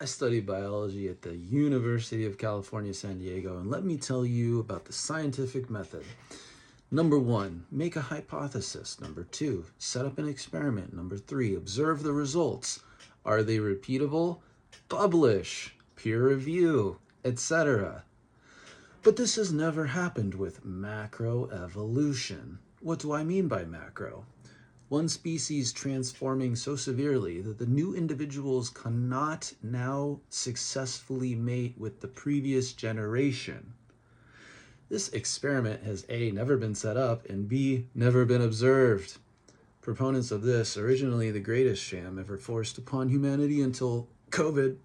I study biology at the University of California, San Diego, and let me tell you about the scientific method. Number one, make a hypothesis. Number two, set up an experiment. Number three, observe the results. Are they repeatable? Publish, peer review, etc. But this has never happened with macroevolution. What do I mean by macro? One species transforming so severely that the new individuals cannot now successfully mate with the previous generation. This experiment has A, never been set up, and B, never been observed. Proponents of this, originally the greatest sham ever forced upon humanity until COVID,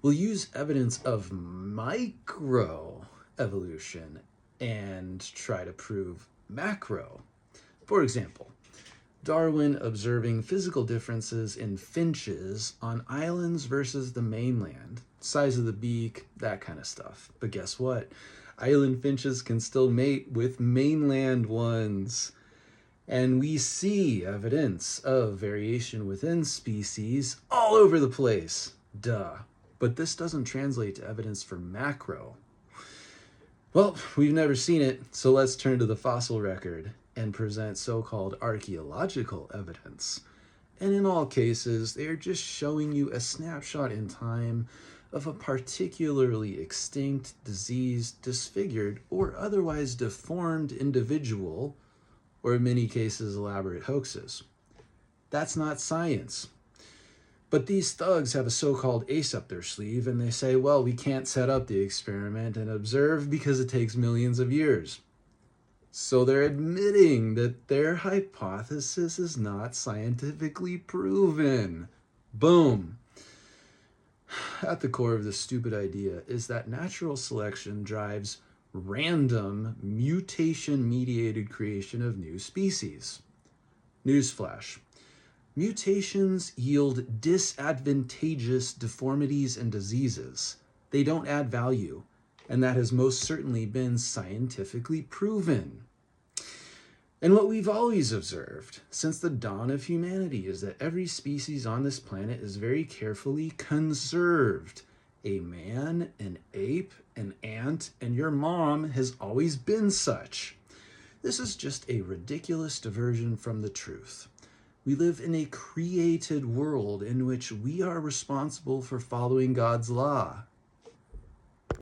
will use evidence of microevolution and try to prove macro. For example, Darwin observing physical differences in finches on islands versus the mainland, size of the beak, that kind of stuff. But guess what? Island finches can still mate with mainland ones. And we see evidence of variation within species all over the place. Duh. But this doesn't translate to evidence for macro. Well, we've never seen it, so let's turn to the fossil record and present so-called archaeological evidence. And in all cases, they are just showing you a snapshot in time of a particularly extinct, diseased, disfigured, or otherwise deformed individual, or in many cases, elaborate hoaxes. That's not science. But these thugs have a so-called ace up their sleeve, and they say, well, we can't set up the experiment and observe because it takes millions of years. So they're admitting that their hypothesis is not scientifically proven. Boom. At the core of this stupid idea is that natural selection drives random mutation-mediated creation of new species. Newsflash. Mutations yield disadvantageous deformities and diseases. They don't add value, and that has most certainly been scientifically proven. And what we've always observed since the dawn of humanity is that every species on this planet is very carefully conserved. A man, an ape, an ant, and your mom has always been such. This is just a ridiculous diversion from the truth. We live in a created world in which we are responsible for following God's law.